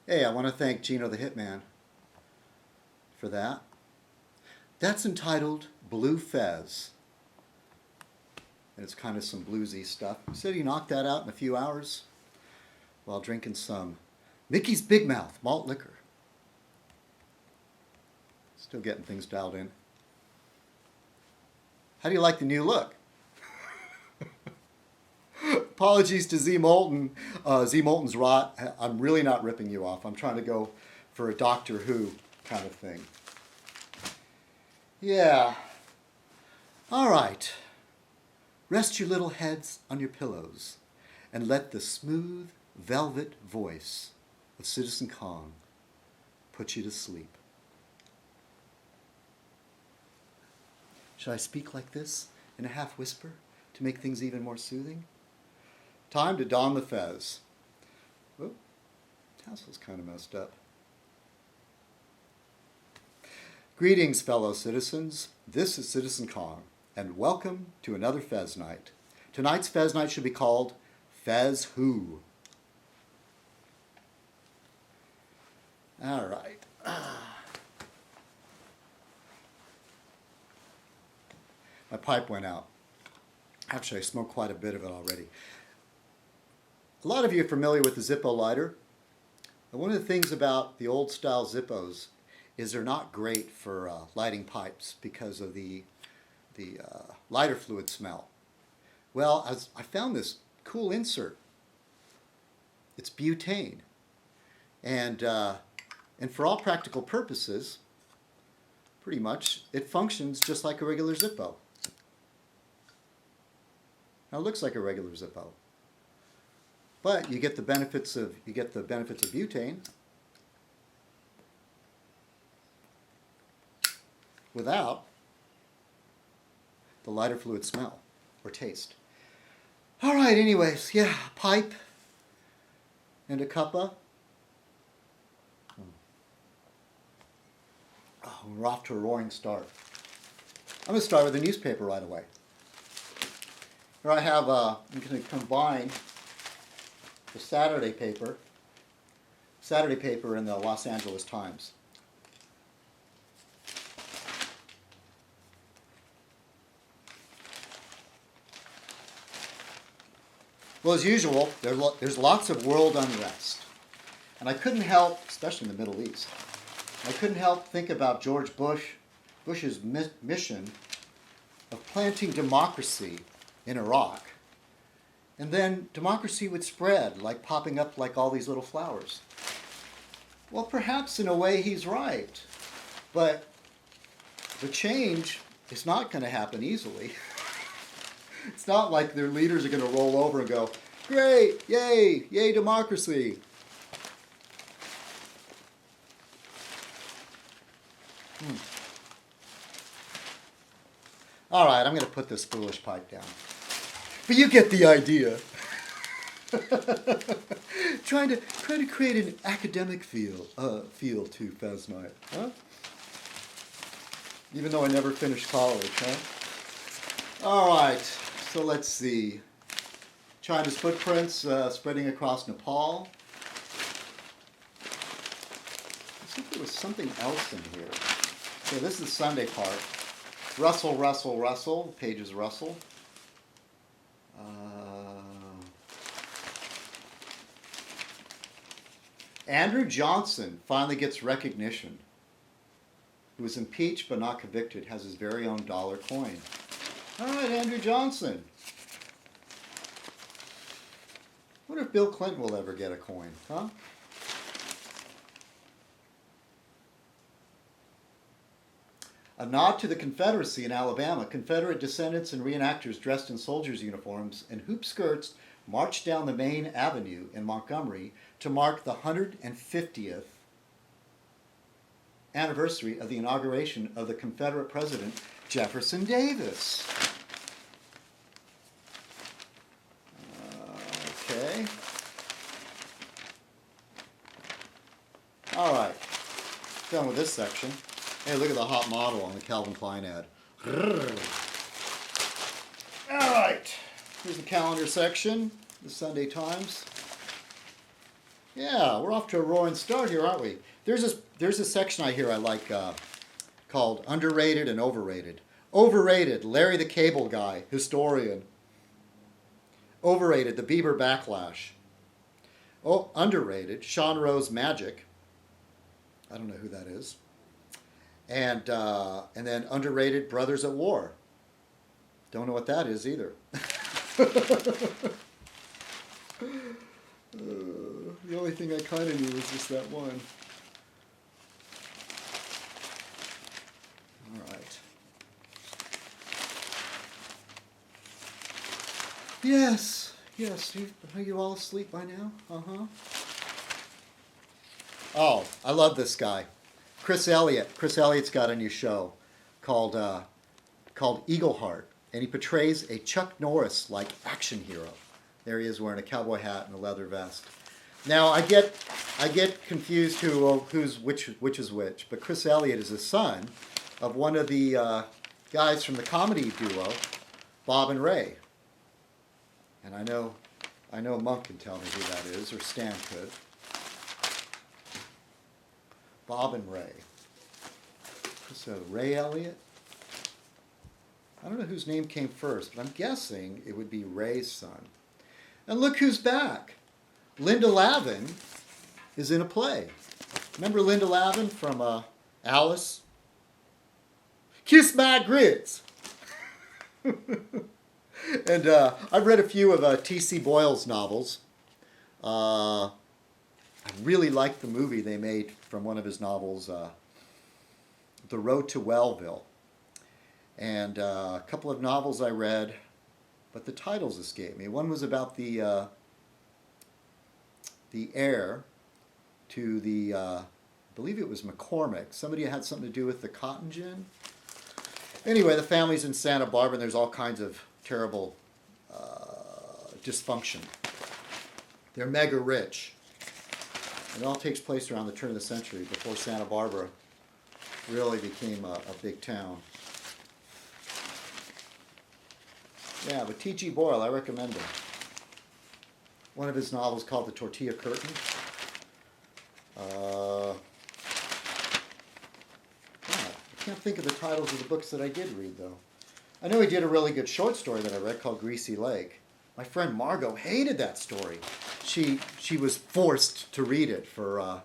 Hey, I want to thank Gino the Hitman for that. That's entitled Blue Fez. And it's kind of some bluesy stuff. He said he knocked that out in a few hours while drinking some Mickey's Big Mouth malt liquor. Still getting things dialed in. How do you like the new look? Apologies to Z Moulton. Z Moulton's rot. I'm really not ripping you off. I'm trying to go for a Doctor Who kind of thing. Yeah. All right. Rest your little heads on your pillows and let the smooth velvet voice of Citizen Kong put you to sleep. Should I speak like this in a half whisper to make things even more soothing? Time to don the fez. Whoop, tassel's kind of messed up. Greetings, fellow citizens. This is Citizen Kong, and welcome to another Fez Night. Tonight's Fez Night should be called Fez Who. All right. My pipe went out. Actually, I smoked quite a bit of it already. A lot of you are familiar with the Zippo lighter. And one of the things about the old style Zippos is they're not great for lighting pipes because of the lighter fluid smell. Well, I found this cool insert. It's butane. And for all practical purposes, pretty much, it functions just like a regular Zippo. Now, it looks like a regular Zippo. But you get the benefits of butane without the lighter fluid smell or taste. All right, anyways, yeah, pipe and a cuppa. Oh, we're off to a roaring start. I'm going to start with the newspaper right away. Here I have, I'm going to combine the Saturday paper in the Los Angeles Times. Well, as usual, there's lots of world unrest. And I couldn't help, especially in the Middle East, I couldn't help think about George Bush's mission of planting democracy in Iraq. And then democracy would spread, like popping up like all these little flowers. Well, perhaps in a way he's right. But the change is not going to happen easily. It's not like their leaders are going to roll over and go, great, yay, yay democracy. All right, I'm going to put this foolish pipe down. But you get the idea. trying to create an academic feel to Fez Night, huh? Even though I never finished college, huh? All right, so let's see. China's footprints spreading across Nepal. I think there was something else in here. Okay, this is the Sunday part. Rustle, rustle, rustle. Pages rustle. Andrew Johnson finally gets recognition. He was impeached but not convicted, has his very own dollar coin. All right, Andrew Johnson. I wonder if Bill Clinton will ever get a coin, huh? A nod to the Confederacy in Alabama. Confederate descendants and reenactors dressed in soldiers' uniforms and hoop skirts marched down the main avenue in Montgomery to mark the 150th anniversary of the inauguration of the Confederate President Jefferson Davis. Okay. All right. Done with this section. Hey, look at the hot model on the Calvin Klein ad. All right. Here's the calendar section, the Sunday Times. Yeah, we're off to a roaring start here, aren't we? There's a section I like called underrated and overrated. Overrated, Larry the Cable Guy, historian. Overrated, the Bieber backlash. Oh, underrated, Sean Rose Magic. I don't know who that is. And then underrated, Brothers at War. Don't know what that is either. The only thing I kind of knew was just that one. All right. Yes, yes. Are you all asleep by now? Uh-huh. Oh, I love this guy. Chris Elliott. Chris Elliott's got a new show called Eagleheart, and he portrays a Chuck Norris-like action hero. There he is wearing a cowboy hat and a leather vest. Now I get confused who's which is which, but Chris Elliott is the son of one of the guys from the comedy duo, Bob and Ray. And I know Monk can tell me who that is, or Stan could. Bob and Ray. So Ray Elliott? I don't know whose name came first, but I'm guessing it would be Ray's son. And look who's back. Linda Lavin is in a play. Remember Linda Lavin from Alice? Kiss my grits. And I've read a few of T.C. Boyle's novels. I really liked the movie they made from one of his novels, The Road to Wellville. And a couple of novels I read, but the titles escape me. One was about the heir to the, I believe it was McCormick. Somebody had something to do with the cotton gin. Anyway, the family's in Santa Barbara, and there's all kinds of terrible dysfunction. They're mega rich. And it all takes place around the turn of the century, before Santa Barbara really became a big town. Yeah, but T.G. Boyle, I recommend him. One of his novels called The Tortilla Curtain. I can't think of the titles of the books that I did read, though. I know he did a really good short story that I read called Greasy Lake. My friend Margot hated that story. She was forced to read it for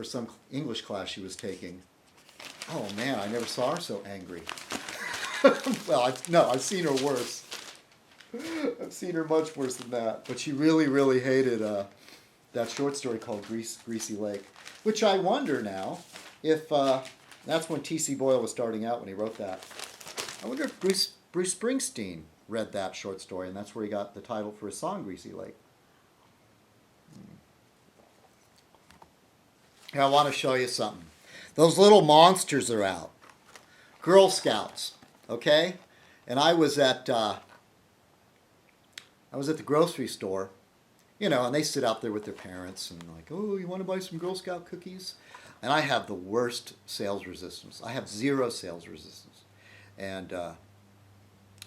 some English class she was taking. Oh man, I never saw her so angry. Well, I've seen her worse. I've seen her much worse than that. But she really, really hated that short story called Greasy Lake, which I wonder now if that's when T.C. Boyle was starting out when he wrote that. I wonder if Bruce Springsteen read that short story, and that's where he got the title for his song, Greasy Lake. Here, I want to show you something. Those little monsters are out. Girl Scouts, okay? And I was at the grocery store, you know, and they sit out there with their parents and like, oh, you want to buy some Girl Scout cookies? And I have the worst sales resistance. I have zero sales resistance. And I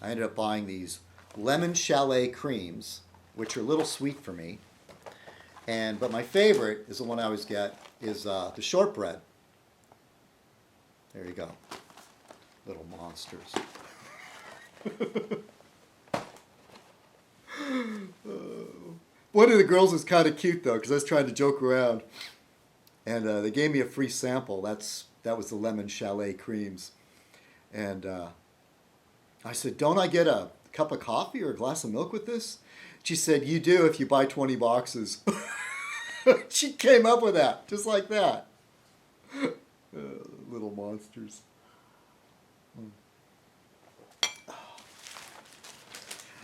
ended up buying these lemon chalet creams, which are a little sweet for me. But my favorite is the one I always get is the shortbread. There you go. Little monsters. One of the girls was kind of cute though, because I was trying to joke around, and they gave me a free sample. That was the lemon chalet creams, and I said, "Don't I get a cup of coffee or a glass of milk with this?" She said, "You do if you buy 20 boxes." She came up with that, just like that. Little monsters.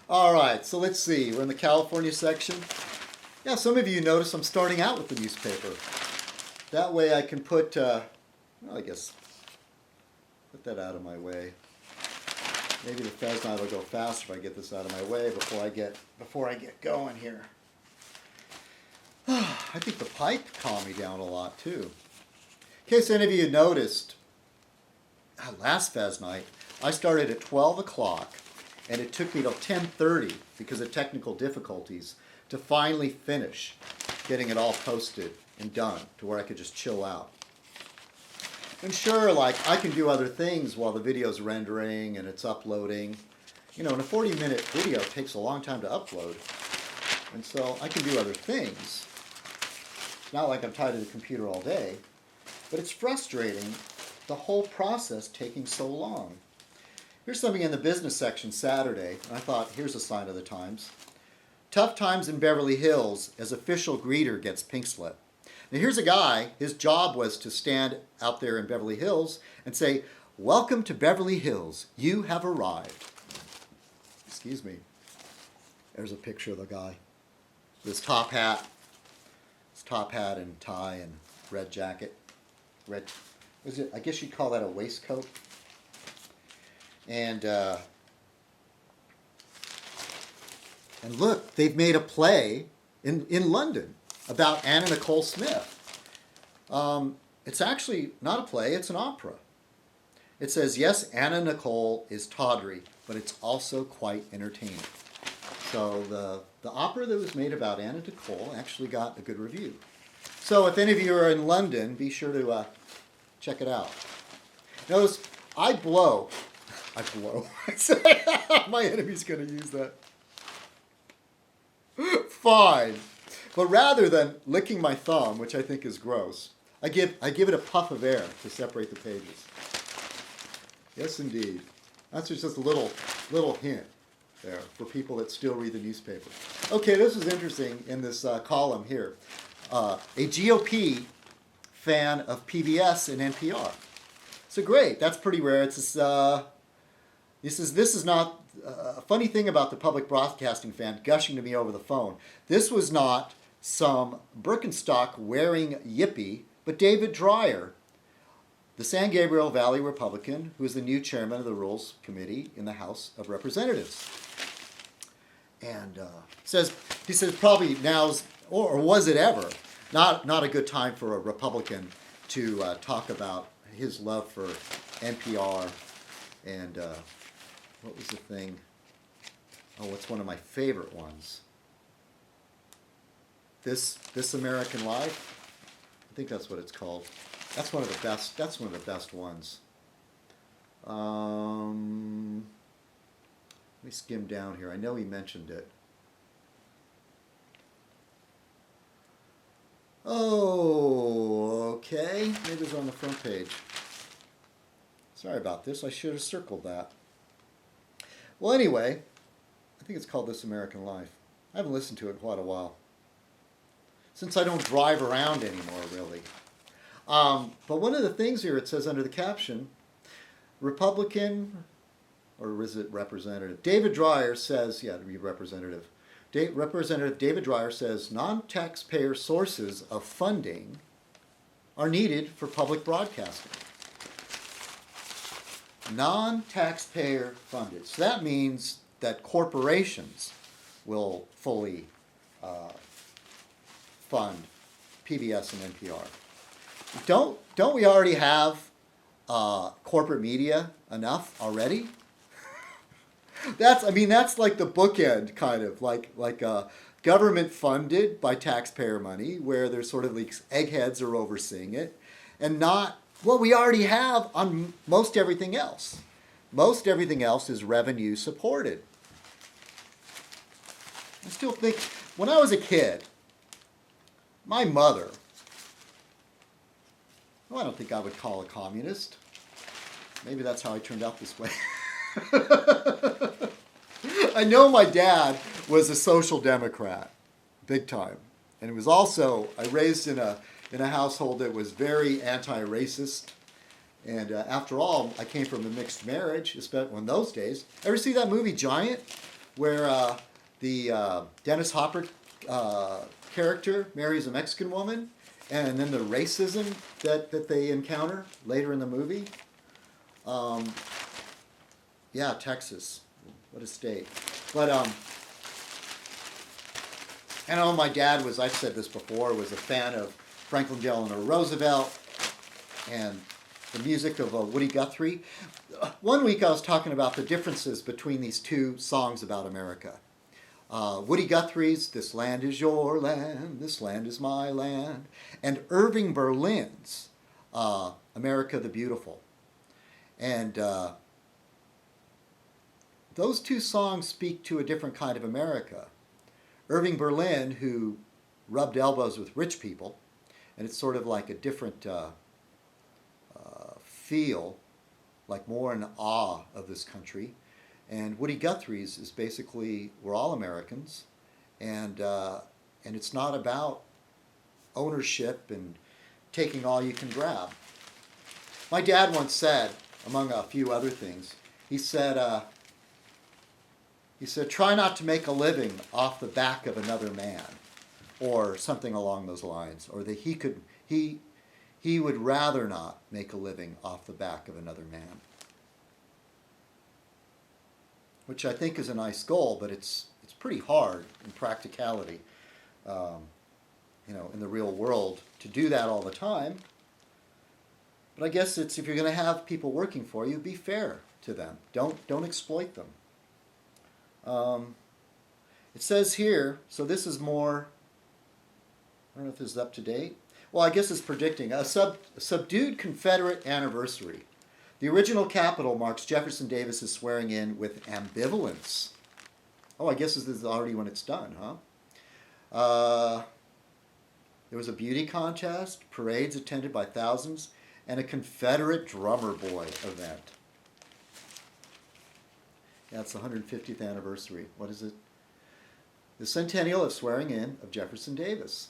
All right, so let's see. We're in the California section. Yeah, some of you notice I'm starting out with the newspaper. That way I can put, well, I guess, put that out of my way. Maybe the Fez Night will go faster if I get this out of my way before I get going here. I think the pipe calmed me down a lot too. In case any of you noticed, last Fez Night, I started at 12 o'clock and it took me till 10:30 because of technical difficulties to finally finish. getting it all posted and done to where I could just chill out. And sure, like, I can do other things while the video's rendering and it's uploading. You know, and a 40-minute video takes a long time to upload. And so I can do other things. It's not like I'm tied to the computer all day. But it's frustrating, the whole process taking so long. Here's something in the business section Saturday. And I thought, here's a sign of the times. Tough times in Beverly Hills as official greeter gets pink slip. Now here's a guy, his job was to stand out there in Beverly Hills and say, "Welcome to Beverly Hills, you have arrived." Excuse me. There's a picture of the guy. His top hat and tie and red jacket. Red, was it? I guess you'd call that a waistcoat. And look, they've made a play in London about Anna Nicole Smith. It's actually not a play, it's an opera. It says, yes, Anna Nicole is tawdry, but it's also quite entertaining. So the opera that was made about Anna Nicole actually got a good review. So if any of you are in London, be sure to check it out. Notice, I blow. My enemy's going to use that. Fine. But rather than licking my thumb, which I think is gross, I give it a puff of air to separate the pages. Yes, indeed. That's just a little hint there for people that still read the newspaper. Okay, this is interesting in this column here. A GOP fan of PBS and NPR. So great, that's pretty rare. It's this is not a funny thing about the public broadcasting fan gushing to me over the phone. This was not some Birkenstock wearing yippie, but David Dreyer, the San Gabriel Valley Republican, who is the new chairman of the Rules Committee in the House of Representatives. And he says probably now's, or was it ever, not a good time for a Republican to talk about his love for NPR and what was the thing? Oh, what's one of my favorite ones? This American Life? I think that's what it's called. That's one of the best. That's one of the best ones. Let me skim down here. I know he mentioned it. Oh, okay. Maybe it's on the front page. Sorry about this. I should have circled that. Well, anyway, I think it's called This American Life. I haven't listened to it in quite a while. Since I don't drive around anymore, really. But one of the things here, it says under the caption, Republican, or is it Representative? David Dreyer says, yeah, to be Representative. Representative David Dreyer says non-taxpayer sources of funding are needed for public broadcasting. Non-taxpayer funded. So that means that corporations will fully fund PBS and NPR. Don't we already have corporate media enough already? That's like the bookend kind of like government funded by taxpayer money, where there's sort of like eggheads are overseeing it, and not what we already have on most everything else. Most everything else is revenue supported. I still think when I was a kid, my mother, well, I don't think I would call a communist. Maybe that's how I turned out this way. I know my dad was a social democrat, big time. And it was also, I raised in a household that was very anti-racist. And after all, I came from a mixed marriage, especially in those days. Ever see that movie Giant, where the Dennis Hopper character marries a Mexican woman, and then the racism that they encounter later in the movie? Yeah, Texas. What a state. But I know my dad was, I've said this before, was a fan of Franklin Delano Roosevelt and the music of Woody Guthrie. One week I was talking about the differences between these two songs about America. Woody Guthrie's This Land Is Your Land, This Land Is My Land, and Irving Berlin's America the Beautiful. And those two songs speak to a different kind of America. Irving Berlin, who rubbed elbows with rich people, and it's sort of like a different feel, like more in awe of this country. And Woody Guthrie's is basically, we're all Americans, and it's not about ownership and taking all you can grab. My dad once said, among a few other things, he said, try not to make a living off the back of another man, or something along those lines, or that he would rather not make a living off the back of another man. Which I think is a nice goal, but it's pretty hard in practicality, in the real world, to do that all the time. But I guess it's, if you're going to have people working for you, be fair to them. Don't exploit them. It says here, so this is more, I don't know if this is up to date. Well, I guess it's predicting a subdued Confederate anniversary. The original Capitol marks Jefferson Davis's swearing in with ambivalence. Oh, I guess this is already when it's done, huh? There was a beauty contest, parades attended by thousands, and a Confederate drummer boy event. Yeah, it's the 150th anniversary. What is it? The centennial of swearing in of Jefferson Davis,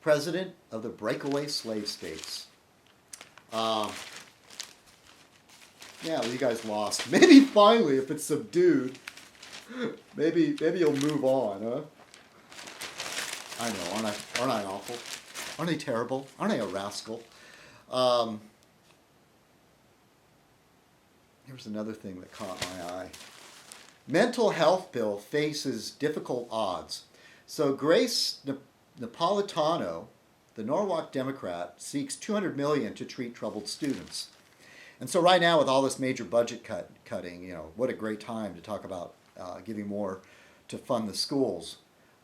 President of the breakaway slave states. Yeah, well, you guys lost. Maybe finally, if it's subdued, maybe you'll move on, huh? I know, aren't I awful? Aren't I terrible? Aren't I a rascal? Here's another thing that caught my eye. Mental health bill faces difficult odds. So Grace Napolitano, the Norwalk Democrat, seeks $200 million to treat troubled students. And so right now, with all this major budget cutting, what a great time to talk about giving more to fund the schools.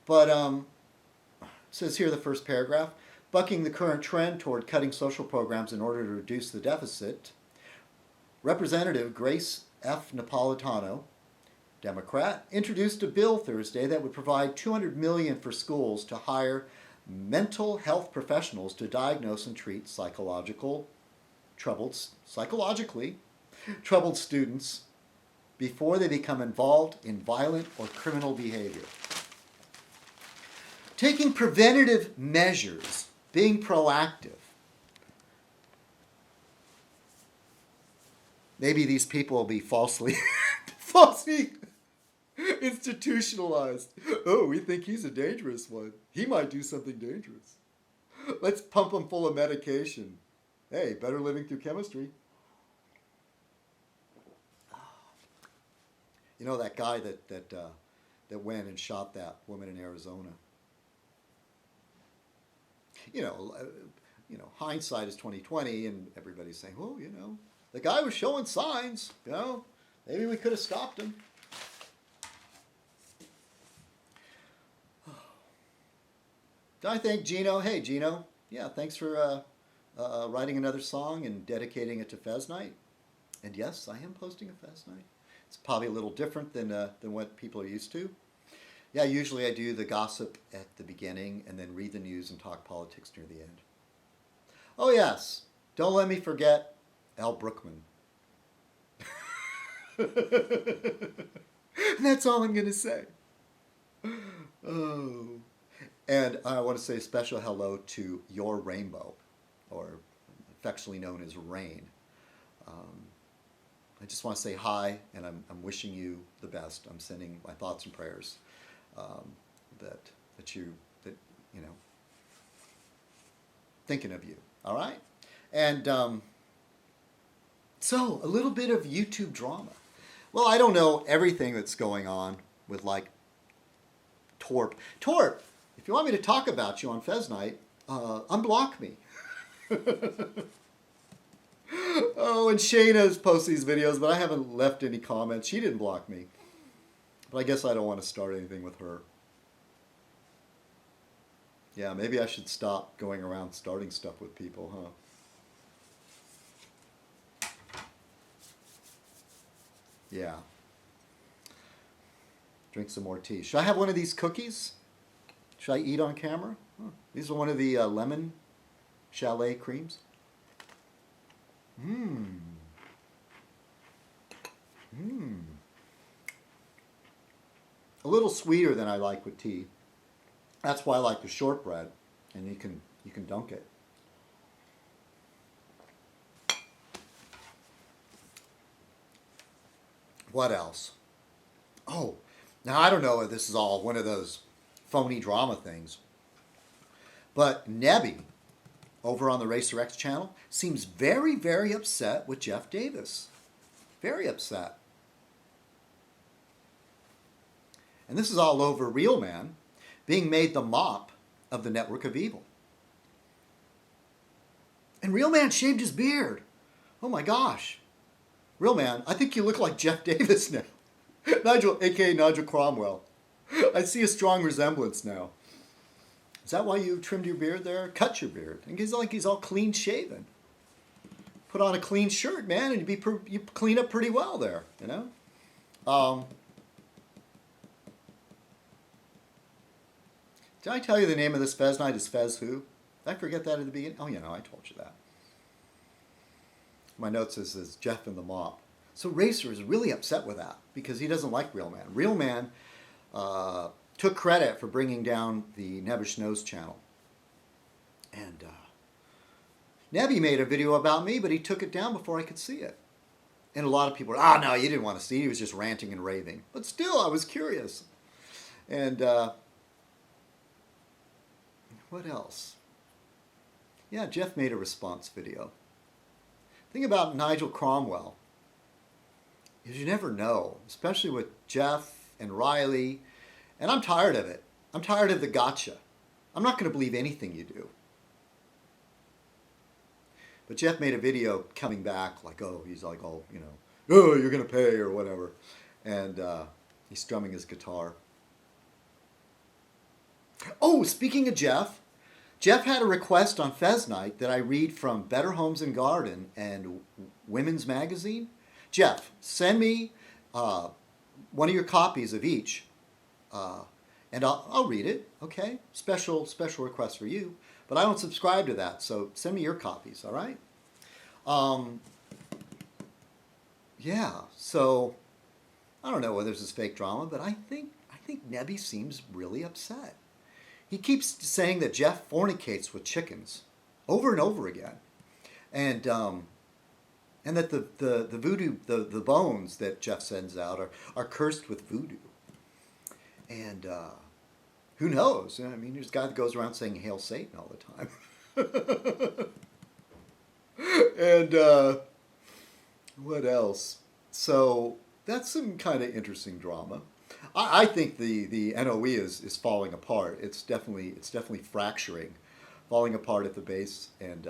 But it says here, the first paragraph, bucking the current trend toward cutting social programs in order to reduce the deficit, Representative Grace F. Napolitano, Democrat, introduced a bill Thursday that would provide $200 million for schools to hire mental health professionals to diagnose and treat psychologically troubled students before they become involved in violent or criminal behavior. Taking preventative measures, being proactive. Maybe these people will be falsely institutionalized. Oh, we think he's a dangerous one. He might do something dangerous. Let's pump him full of medication. Hey, better living through chemistry. You know that guy that went and shot that woman in Arizona. Hindsight is 20/20, and everybody's saying, "Oh, the guy was showing signs. Maybe we could have stopped him." Did I thank Gino? Hey, Gino. Yeah, thanks for writing another song and dedicating it to Fez Night. And yes, I am posting a Fez Night. It's probably a little different than what people are used to. Yeah, usually I do the gossip at the beginning and then read the news and talk politics near the end. Oh yes, don't let me forget Al Brookman. And that's all I'm going to say. Oh. And I want to say a special hello to Your Rainbow, or affectionately known as Rain. I just want to say hi, and I'm wishing you the best. I'm sending my thoughts and prayers that thinking of you. All right, and so a little bit of YouTube drama. Well, I don't know everything that's going on with Torp. Torp, if you want me to talk about you on Fez Night, unblock me. Oh, and Shayna's posted these videos, but I haven't left any comments. She didn't block me. But I guess I don't want to start anything with her. Yeah, maybe I should stop going around starting stuff with people, huh? Yeah. Drink some more tea. Should I have one of these cookies? Should I eat on camera? These are one of the lemon chalet creams. Mmm. Mmm. A little sweeter than I like with tea. That's why I like the shortbread, and you can dunk it. What else? Oh, now I don't know if this is all one of those phony drama things, but Nebby over on the Racer X channel seems very, very upset with Jeff Davis. Very upset. And this is all over Real Man being made the mop of the network of evil. And Real Man shaved his beard. Oh my gosh. Real Man, I think you look like Jeff Davis now. Nigel, a.k.a. Nigel Cromwell. I see a strong resemblance now. Is that why you trimmed your beard there? Cut your beard. And he's like he's all clean shaven. Put on a clean shirt, man, and you clean up pretty well there, you know? Did I tell you the name of this Fez Night is Fez Who? Did I forget that at the beginning? Oh, you know, I told you that. My note says Jeff and the Mop. So Racer is really upset with that because he doesn't like Real Man. Real Man took credit for bringing down the Nebbish Nose channel. And Nebby made a video about me, but he took it down before I could see it. And a lot of people were, no, you didn't want to see it. He was just ranting and raving. But still, I was curious. And what else? Yeah, Jeff made a response video. The thing about Nigel Cromwell is you never know, especially with Jeff and Riley. And I'm tired of it. I'm tired of the gotcha. I'm not going to believe anything you do. But Jeff made a video coming back like, he's like, you're going to pay or whatever. And he's strumming his guitar. Oh, speaking of Jeff had a request on Fez Night that I read from Better Homes and Garden and Women's Magazine. Jeff, send me one of your copies of each, and I'll read it, okay? Special request for you. But I don't subscribe to that, so send me your copies, all right? Yeah, so I don't know whether this is fake drama, but I think Nebby seems really upset. He keeps saying that Jeff fornicates with chickens over and over again, and that the voodoo, the bones that Jeff sends out are cursed with voodoo. And who knows? I mean, there's a guy that goes around saying "Hail Satan" all the time. And what else? So that's some kind of interesting drama. I think the NOE is falling apart. It's definitely fracturing, falling apart at the base. And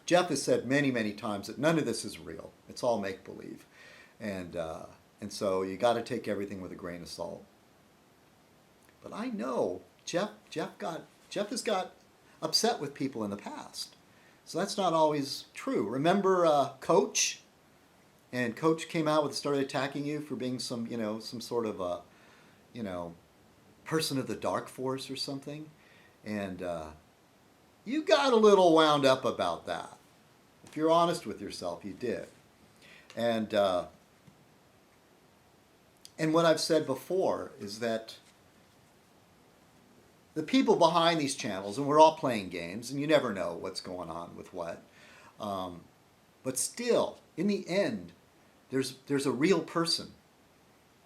Jeff has said many times that none of this is real. It's all make believe, and so you got to take everything with a grain of salt. But I know Jeff has got upset with people in the past, so that's not always true. Remember Coach? And Coach came out started attacking you for being some sort of a, person of the dark force or something. And you got a little wound up about that. If you're honest with yourself, you did. And what I've said before is that the people behind these channels, and we're all playing games, and you never know what's going on with what. But still, in the end, there's a real person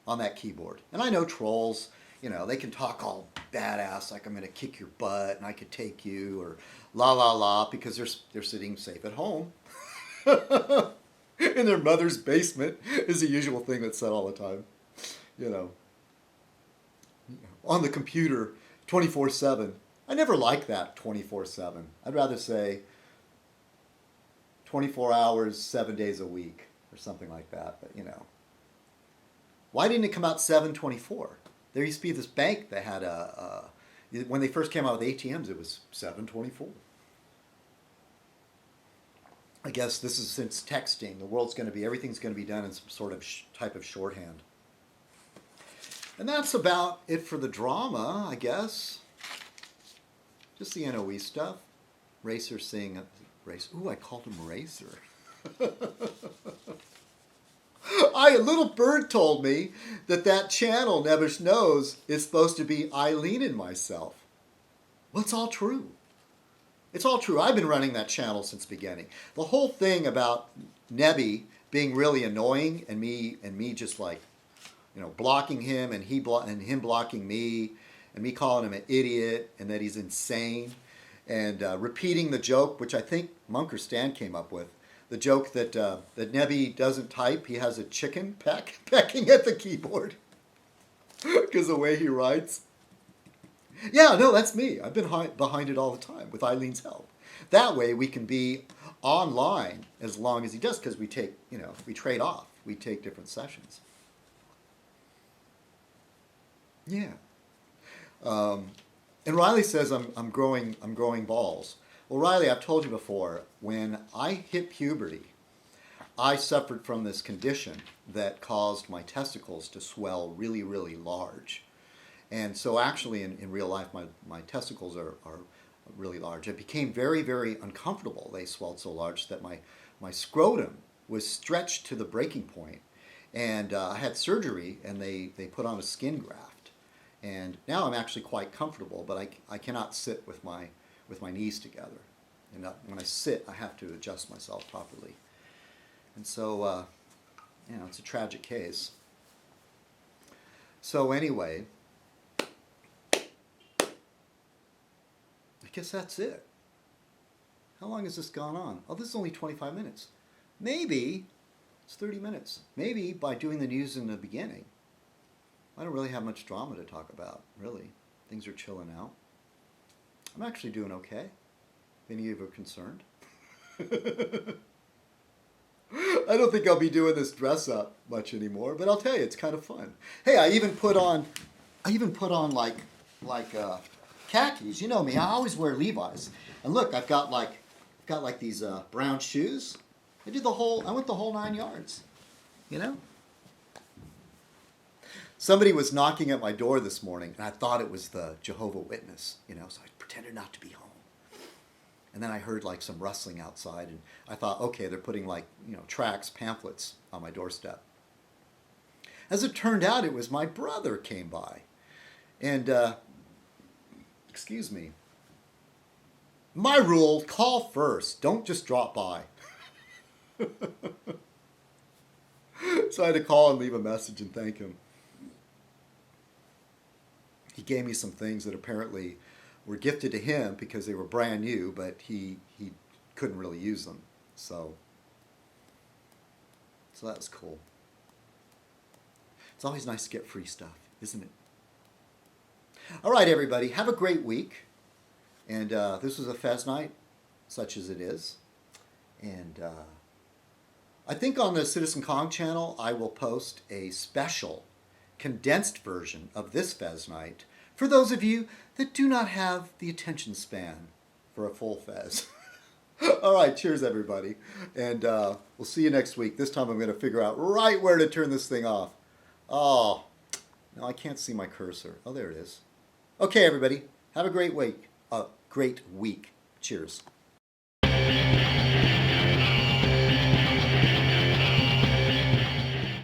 on that keyboard. And I know trolls, they can talk all badass, like I'm going to kick your butt and I could take you, or la la la, because they're sitting safe at home. In their mother's basement is the usual thing that's said all the time. On the computer 24/7. I never like that 24/7. I'd rather say 24 hours, 7 days a week, or something like that. But, Why didn't it come out 724? There used to be this bank that had when they first came out with ATMs, it was 724. I guess this is since texting. The world's going to be, everything's going to be done in some sort of type of shorthand. And that's about it for the drama, I guess. Just the NOE stuff. Racer saying, race. Ooh, I called him Racer. A little bird told me that channel, Nebish Knows, is supposed to be Eileen and myself. Well, it's all true. It's all true. I've been running that channel since the beginning. The whole thing about Nebby being really annoying and me just like, blocking him and him blocking me and me calling him an idiot and that he's insane and repeating the joke, which I think Monk or Stan came up with. The joke that Nebby doesn't type. He has a chicken pecking at the keyboard because the way he writes. Yeah, no, that's me. I've been behind it all the time with Eileen's help. That way we can be online as long as he does, because we take, we trade off. We take different sessions. Yeah. And Riley says I'm growing balls. Well, Riley, I've told you before, when I hit puberty, I suffered from this condition that caused my testicles to swell really, really large. And so actually in real life, my testicles are really large. It became very, very uncomfortable. They swelled so large that my scrotum was stretched to the breaking point. And I had surgery, and they put on a skin graft. And now I'm actually quite comfortable, but I cannot sit with my knees together. And when I sit, I have to adjust myself properly. And so, it's a tragic case. So anyway, I guess that's it. How long has this gone on? Oh, this is only 25 minutes. Maybe it's 30 minutes. Maybe by doing the news in the beginning. I don't really have much drama to talk about, really. Things are chilling out. I'm actually doing okay. If any of you are concerned. I don't think I'll be doing this dress up much anymore, but I'll tell you, it's kind of fun. Hey, I even put on like khakis. You know me, I always wear Levi's. And look, I've got like these brown shoes. I went the whole 9 yards. Somebody was knocking at my door this morning, and I thought it was the Jehovah's Witness, so I pretended not to be home. And then I heard like some rustling outside, and I thought, okay, they're putting like, tracts, pamphlets on my doorstep. As it turned out, it was my brother came by. And, excuse me, my rule, call first. Don't just drop by. So I had to call and leave a message and thank him. He gave me some things that apparently were gifted to him because they were brand new, but he couldn't really use them. So that was cool. It's always nice to get free stuff, isn't it? All right, everybody, have a great week. And this was a Fez night, such as it is. And I think on the Citizen Kong channel, I will post a special condensed version of this Fez night for those of you that do not have the attention span for a full Fez. All right, cheers, everybody. And we'll see you next week. This time I'm going to figure out right where to turn this thing off. Oh, no, I can't see my cursor. Oh, there it is. Okay, everybody, have a great week. Cheers.